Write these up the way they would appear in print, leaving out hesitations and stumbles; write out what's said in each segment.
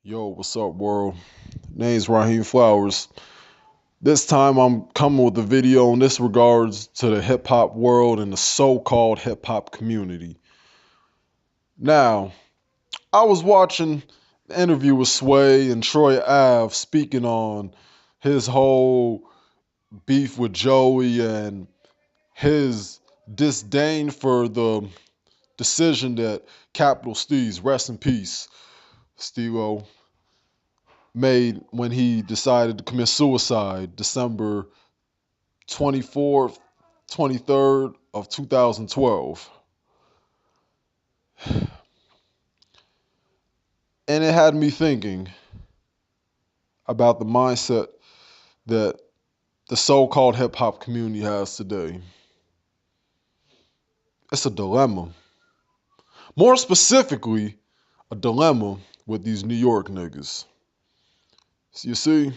Yo, what's up, world? Name's Raheem Flowers. This time I'm coming with a video in this regards to the hip hop world and the so-called hip hop community. Now, I was watching the interview with Sway and Troy Ave speaking on his whole beef with Joey and his disdain for the decision that Capital Steez, rest in peace, Steve-O, made when he decided to commit suicide December 24th, 23rd of 2012. And it had me thinking about the mindset that the so-called hip hop community has today. It's a dilemma. More specifically, a dilemma with these New York niggas. So you see,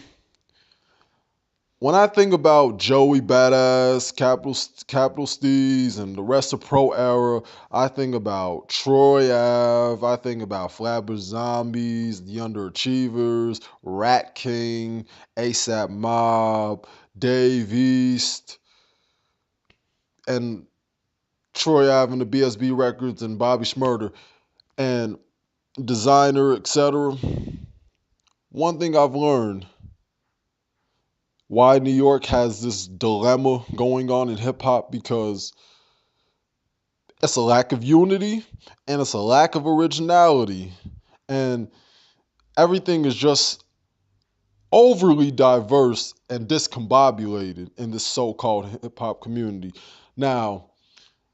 when I think about Joey Badass, Capital Steez, and the rest of Pro Era, I think about Troy Ave, I think about Flatbush Zombies, the Underachievers, Rat King, ASAP Mob, Dave East, and Troy Ave and the BSB Records and Bobby Shmurda and Designer, etc. One thing I've learned why New York has this dilemma going on in hip hop because it's a lack of unity and it's a lack of originality. And everything is just overly diverse and discombobulated in this so-called hip hop community. Now,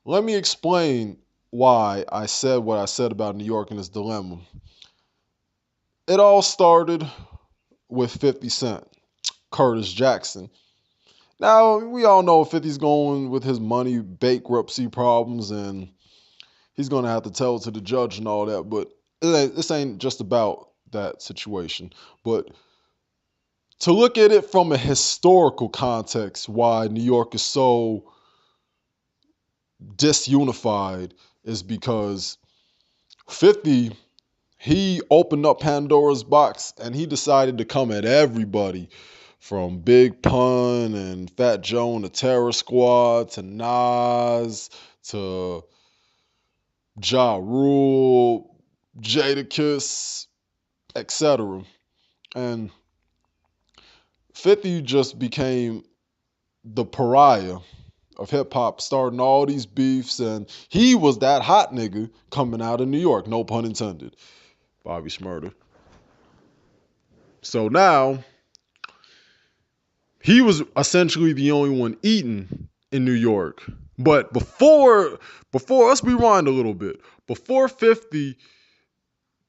let me explain why I said what I said about New York and its dilemma. It all started with 50 Cent, Curtis Jackson. Now, we all know 50's going with his money bankruptcy problems and he's going to have to tell it to the judge and all that, but this ain't just about that situation. But to look at it from a historical context, why New York is so disunified is because 50, he opened up Pandora's box and he decided to come at everybody from Big Pun and Fat Joe and the Terror Squad to Nas to Ja Rule, Jadakiss, etc. And 50 just became the pariah of hip hop, starting all these beefs, and he was that hot nigga coming out of New York, no pun intended. Bobby Shmurda. So now he was essentially the only one eating in New York. But before let's rewind a little bit. Before 50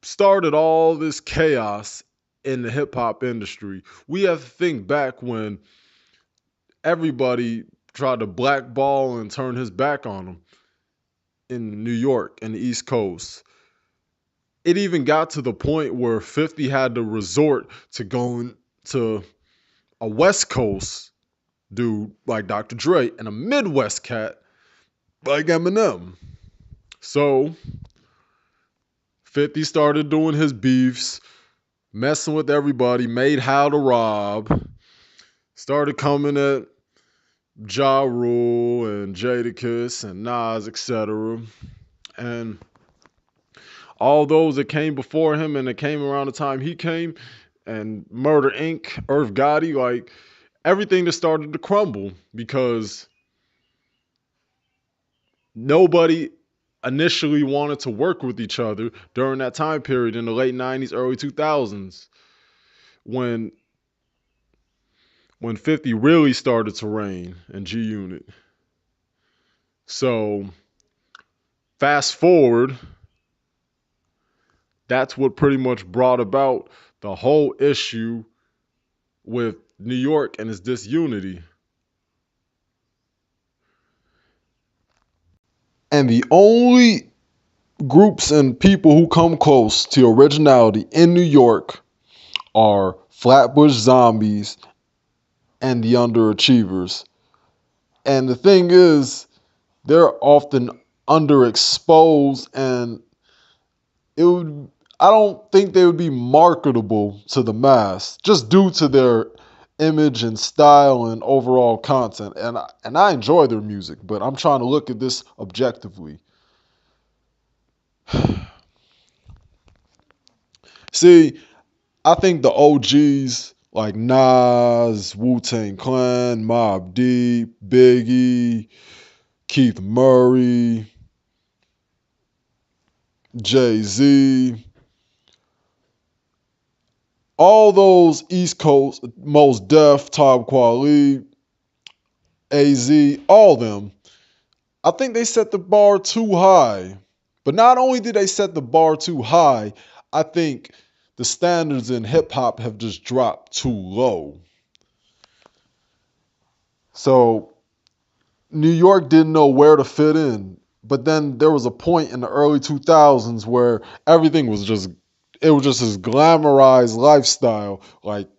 started all this chaos in the hip hop industry, we have to think back when everybody tried to blackball and turn his back on him in New York and the East Coast. It even got to the point where 50 had to resort to going to a West Coast dude like Dr. Dre and a Midwest cat like Eminem. So 50 started doing his beefs, messing with everybody, made How to Rob, started coming at Ja Rule and Jadakiss and Nas, etc. And all those that came before him and that came around the time he came, and Murder Inc., Irv Gotti, like everything just started to crumble because nobody initially wanted to work with each other during that time period in the late 90s, early 2000s when 50 really started to reign in G Unit. So fast forward, that's what pretty much brought about the whole issue with New York and its disunity. And the only groups and people who come close to originality in New York are Flatbush Zombies and the Underachievers. And the thing is, they're often underexposed, and it would I don't think they would be marketable to the mass just due to their image and style and overall content. And I enjoy their music, but I'm trying to look at this objectively. See, I think the OGs like Nas, Wu-Tang Clan, Mobb Deep, Biggie, Keith Murray, Jay-Z, all those East Coast, Most Def, Talib Kweli, AZ, all them, I think they set the bar too high. But not only did they set the bar too high, I think the standards in hip hop have just dropped too low. So New York didn't know where to fit in. But then there was a point in the early 2000s where everything was just, it was just this glamorized lifestyle, like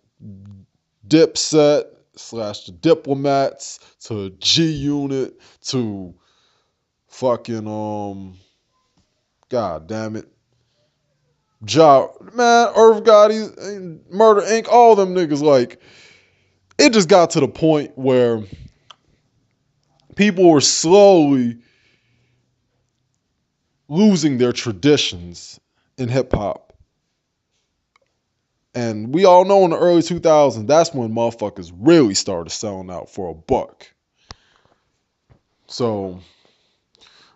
Dipset slash the Diplomats to G Unit to fucking God damn it, man, Irv Gotti, Murder Inc., all them niggas. Like, it just got to the point where people were slowly losing their traditions in hip hop. And we all know in the early 2000s, that's when motherfuckers really started selling out for a buck. So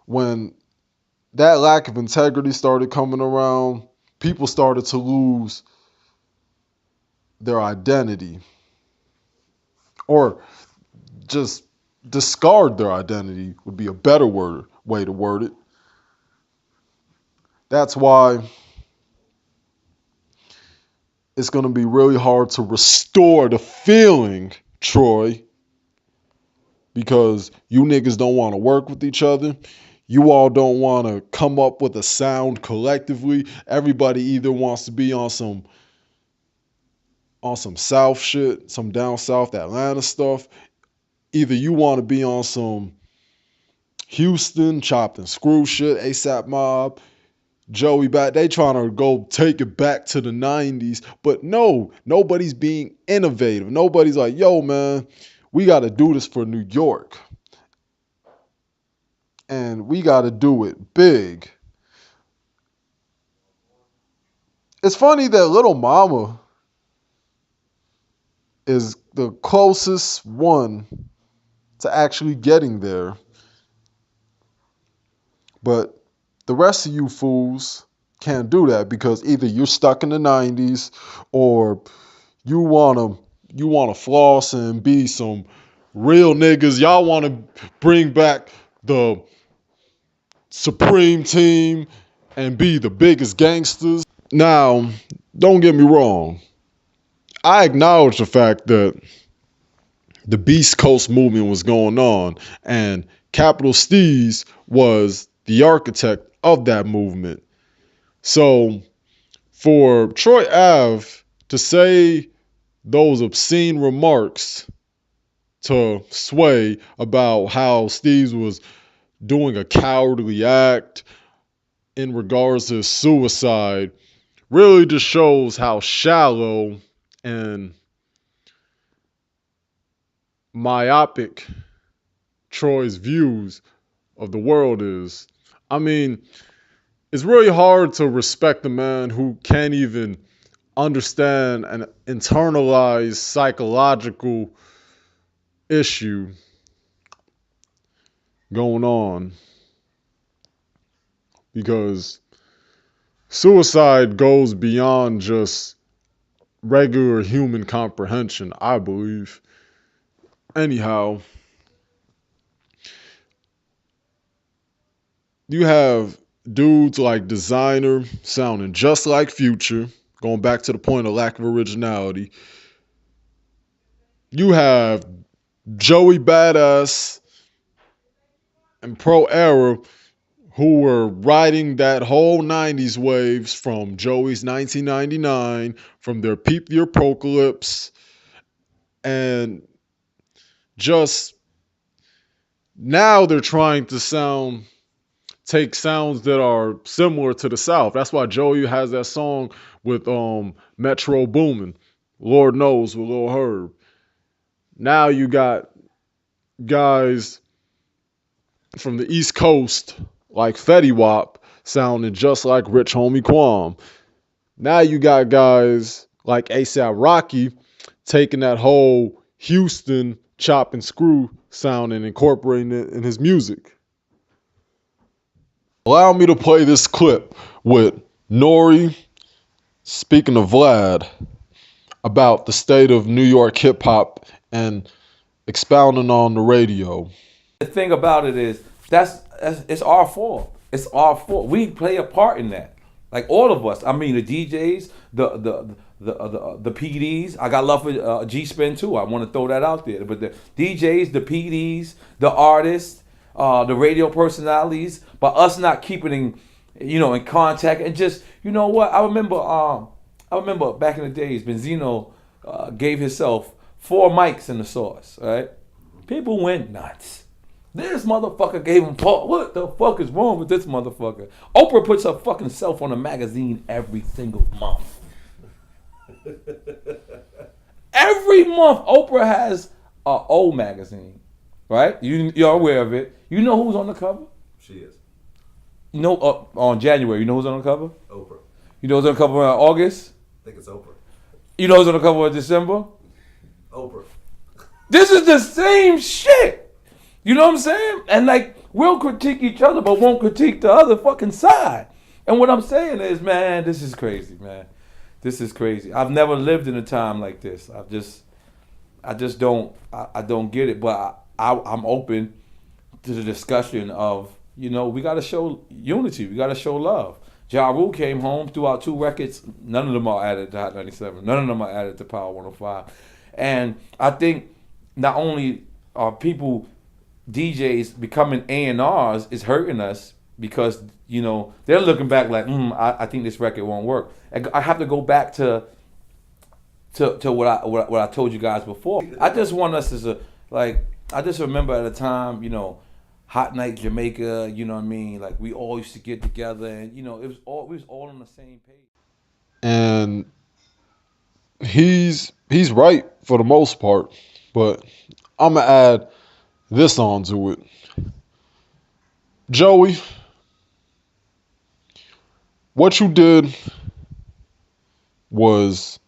when that lack of integrity started coming around, people started to lose their identity, or just discard their identity would be a better way to word it. That's why it's going to be really hard to restore the feeling, Troy, because you niggas don't want to work with each other. You all don't want to come up with a sound collectively. Everybody either wants to be on some South shit, some down South Atlanta stuff. Either you want to be on some Houston chopped and screw shit, ASAP Mob, Joey Bada. They trying to go take it back to the 90s. But no, nobody's being innovative. Nobody's like, yo, man, we got to do this for New York. And we got to do it big. It's funny that Little Mama is the closest one to actually getting there. But the rest of you fools can't do that because either you're stuck in the 90s or you wanna floss and be some real niggas. Y'all wanna bring back the Supreme Team and be the biggest gangsters. Now, don't get me wrong. I acknowledge the fact that the Beast Coast movement was going on, and Capital Steez was the architect of that movement. So for Troy Ave to say those obscene remarks to Sway about how Steez was doing a cowardly act in regards to suicide really just shows how shallow and myopic Troy's views of the world is. I mean, it's really hard to respect a man who can't even understand an internalized psychological issue going on, because suicide goes beyond just regular human comprehension, I believe. Anyhow, you have dudes like Designer sounding just like Future, going back to the point of lack of originality. You have Joey Badass and Pro Era who were riding that whole 90s waves from Joey's 1999, from their Peep the Apocalypse, and just now they're trying to sound take sounds that are similar to the South. That's why Joey has that song with Metro Boomin, Lord Knows with Lil Herb. Now you got guys from the East Coast like Fetty Wap sounding just like Rich Homie Quam. Now you got guys like A$AP Rocky taking that whole Houston chop and screw sound and incorporating it in his music. Allow me to play this clip with N.O.R.E. speaking to Vlad about the state of New York hip hop and expounding on the radio. The thing about it is it's our fault. It's our fault. We play a part in that. Like all of us. I mean, the DJs, the PDs. I got love for G-Spin too. I want to throw that out there. But the DJs, the PDs, the artists, the radio personalities, by us not keeping in contact and just, you know what? I remember back in the days, Benzino gave himself 4 mics in the sauce, right? People went nuts. This motherfucker gave him Paul. What the fuck is wrong with this motherfucker? Oprah puts her fucking self on a magazine every single month. Every month, Oprah has an O magazine, right? You're aware of it. You know who's on the cover? She is. You know, on January, you know who's on the cover? Oprah. You know who's on the cover in August? I think it's Oprah. You know who's on the cover in December? Oprah. This is the same shit. You know what I'm saying? And like, we'll critique each other, but won't critique the other fucking side. And what I'm saying is, man, this is crazy, man. This is crazy. I've never lived in a time like this. I just don't get it. But I'm open to the discussion of, we got to show unity. We got to show love. Ja Rule came home, threw out 2 records. None of them are added to Hot 97. None of them are added to Power 105. And I think not only are people, DJs becoming A&Rs is hurting us because, they're looking back like, I think this record won't work. I have to go back to what I told you guys before. I just want us I just remember at a time, Hot Night Jamaica, you know what I mean? Like we all used to get together and, we was all on the same page. And he's right for the most part, but I'm going to add this onto it. Joey, what you did was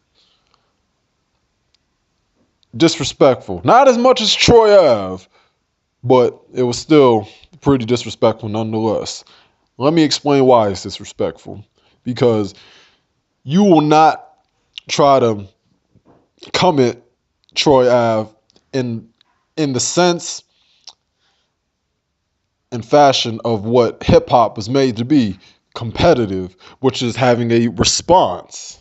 disrespectful. Not as much as Troy Ave, but it was still pretty disrespectful nonetheless. Let me explain why it's disrespectful. Because you will not try to come at Troy Ave in the sense and fashion of what hip-hop was made to be, competitive, which is having a response.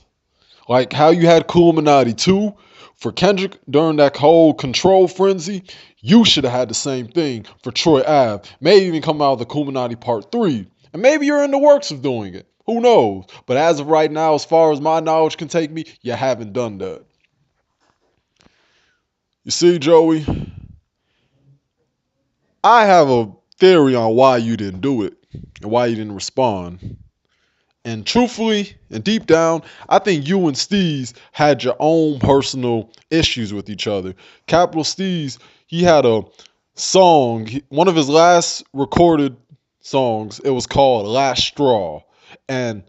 Like how you had Illuminati 2 for Kendrick during that whole control frenzy, you should have had the same thing for Troy Ave. Maybe even come out with the Illuminati Part 3. And maybe you're in the works of doing it. Who knows? But as of right now, as far as my knowledge can take me, you haven't done that. You see, Joey, I have a theory on why you didn't do it and why you didn't respond. And truthfully and deep down, I think you and Steez had your own personal issues with each other. Capital Steez, he had a song, one of his last recorded songs, it was called Last Straw. And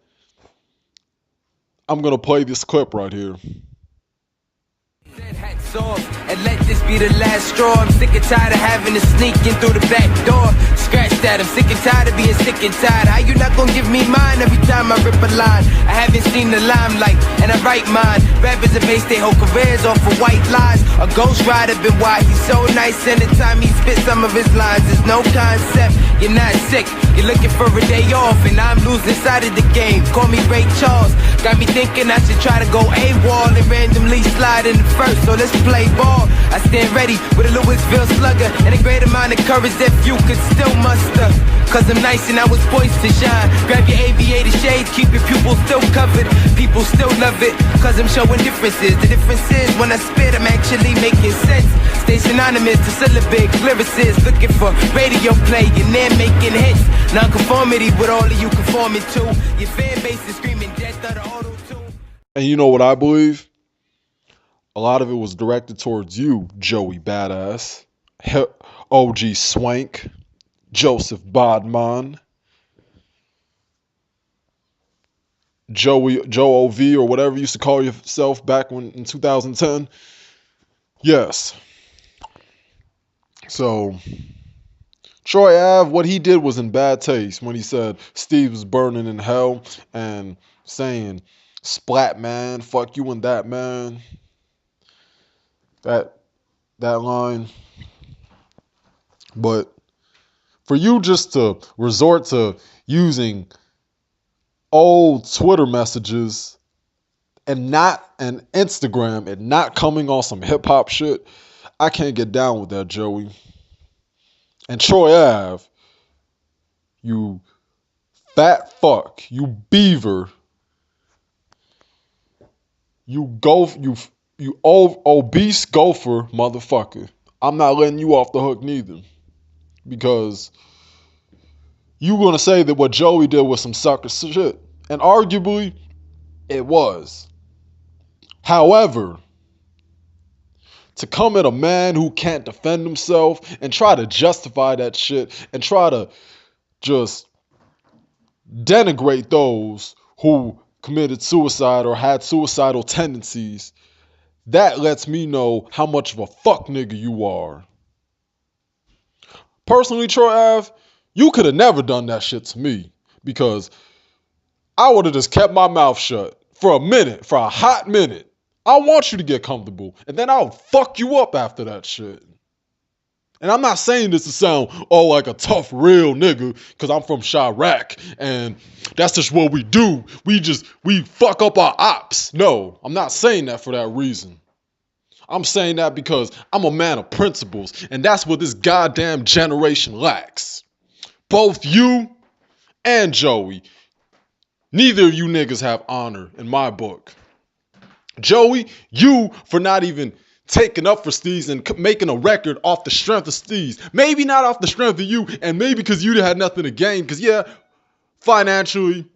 I'm going to play this clip right here. Hats off and let this be the last straw. I'm sick and tired of having to sneak in through the back door. Scratch that, I'm sick and tired of being sick and tired. How you not gonna give me mine every time I rip a line? I haven't seen the limelight and I write mine. Rappers that base their whole careers off of white lies. A ghost rider been why he's so nice. Anytime he spit some of his lines, there's no concept. You're not sick, you're looking for a day off, and I'm losing sight of the game. Call me Ray Charles. Got me thinking I should try to go AWOL and randomly slide in the first. So let's play ball. war. I stand ready with a Louisville slugger and a great amount of courage that few could still muster. Cause I'm nice and I was poised to shine. Grab your aviator shades, keep your pupils still covered. People still love it, cause I'm showing differences. The difference is when I spit, I'm actually making sense. Stay synonymous to syllabic lyricists, looking for radio play and they're making hits. Non-conformity with all of you conforming to. Your fan base is screaming death of the auto-tune. And you know what I believe? A lot of it was directed towards you, Joey Badass, OG Swank, Joseph Bodman, Joe OV, or whatever you used to call yourself back in 2010. Yes. So, Troy Ave, what he did was in bad taste when he said Steve was burning in hell and saying, splat man, fuck you and that man. That line. But for you just to resort to using old Twitter messages and Instagram and not coming on some hip hop shit, I can't get down with that, Joey. And Troy Ave, you fat fuck, you beaver, you obese gopher motherfucker. I'm not letting you off the hook neither. Because you gonna say that what Joey did was some sucker shit. And arguably, it was. However, to come at a man who can't defend himself and try to justify that shit and try to just denigrate those who committed suicide or had suicidal tendencies, that lets me know how much of a fuck nigga you are. Personally, Troy Ave, you could have never done that shit to me because I would have just kept my mouth shut for a minute, for a hot minute. I want you to get comfortable, and then I'll fuck you up after that shit. And I'm not saying this to sound like a tough, real nigga, because I'm from Chirac, and that's just what we do. We fuck up our ops. No, I'm not saying that for that reason. I'm saying that because I'm a man of principles, and that's what this goddamn generation lacks. Both you and Joey. Neither of you niggas have honor in my book. Joey, you for not even taking up for Steez and making a record off the strength of Steez. Maybe not off the strength of you, and maybe because you had nothing to gain. Because, yeah, financially,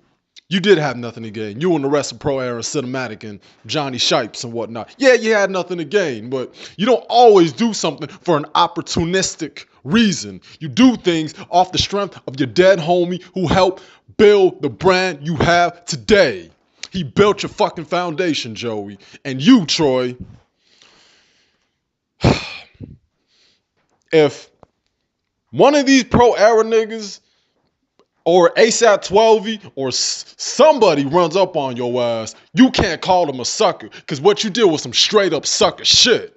you did have nothing to gain. You and the rest of Pro Era Cinematic and Johnny Shipes and whatnot. Yeah, you had nothing to gain, but you don't always do something for an opportunistic reason. You do things off the strength of your dead homie who helped build the brand you have today. He built your fucking foundation, Joey. And you, Troy, if one of these Pro Era niggas or ASAP 12 or somebody runs up on your ass, you can't call them a sucker. Because what you did was some straight up sucker shit.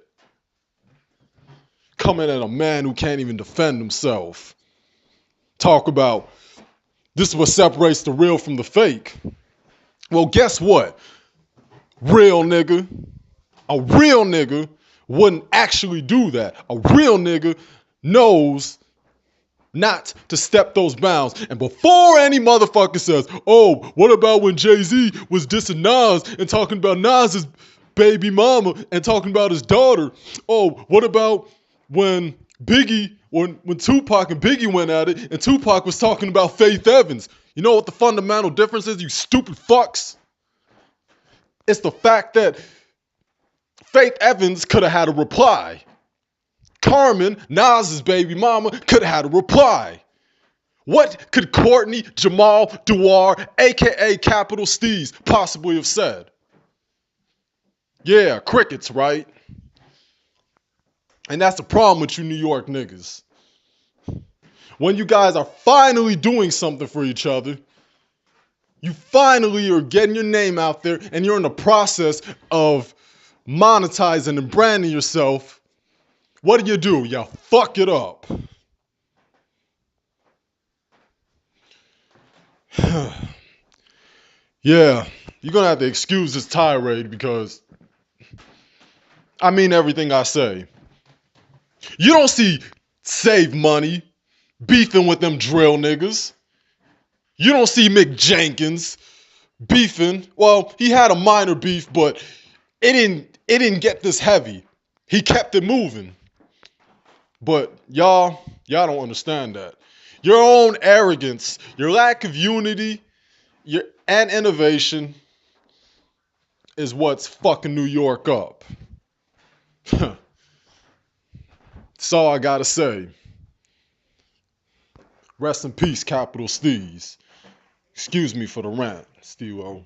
Coming at a man who can't even defend himself. Talk about this is what separates the real from the fake. Well, guess what? Real nigga. A real nigga wouldn't actually do that. A real nigga knows not to step those bounds. And before any motherfucker says, oh, what about when Jay-Z was dissing Nas and talking about Nas's baby mama and talking about his daughter? Oh, what about when when Tupac and Biggie went at it and Tupac was talking about Faith Evans? You know what the fundamental difference is, you stupid fucks? It's the fact that Faith Evans could have had a reply. Carmen, Nas's baby mama, could have had a reply. What could Courtney Jamal Dewar, a.k.a. Capital Steez, possibly have said? Yeah, crickets, right? And that's the problem with you New York niggas. When you guys are finally doing something for each other, you finally are getting your name out there and you're in the process of monetizing and branding yourself, what do? You fuck it up. Yeah, you're going to have to excuse this tirade because I mean everything I say. You don't see Save Money beefing with them drill niggas. You don't see Mick Jenkins beefing. Well, he had a minor beef, but it didn't get this heavy. He kept it moving. But y'all don't understand that. Your own arrogance, your lack of unity, and innovation is what's fucking New York up. That's all I gotta say. Rest in peace, Capital Steez. Excuse me for the rant, Steve-O.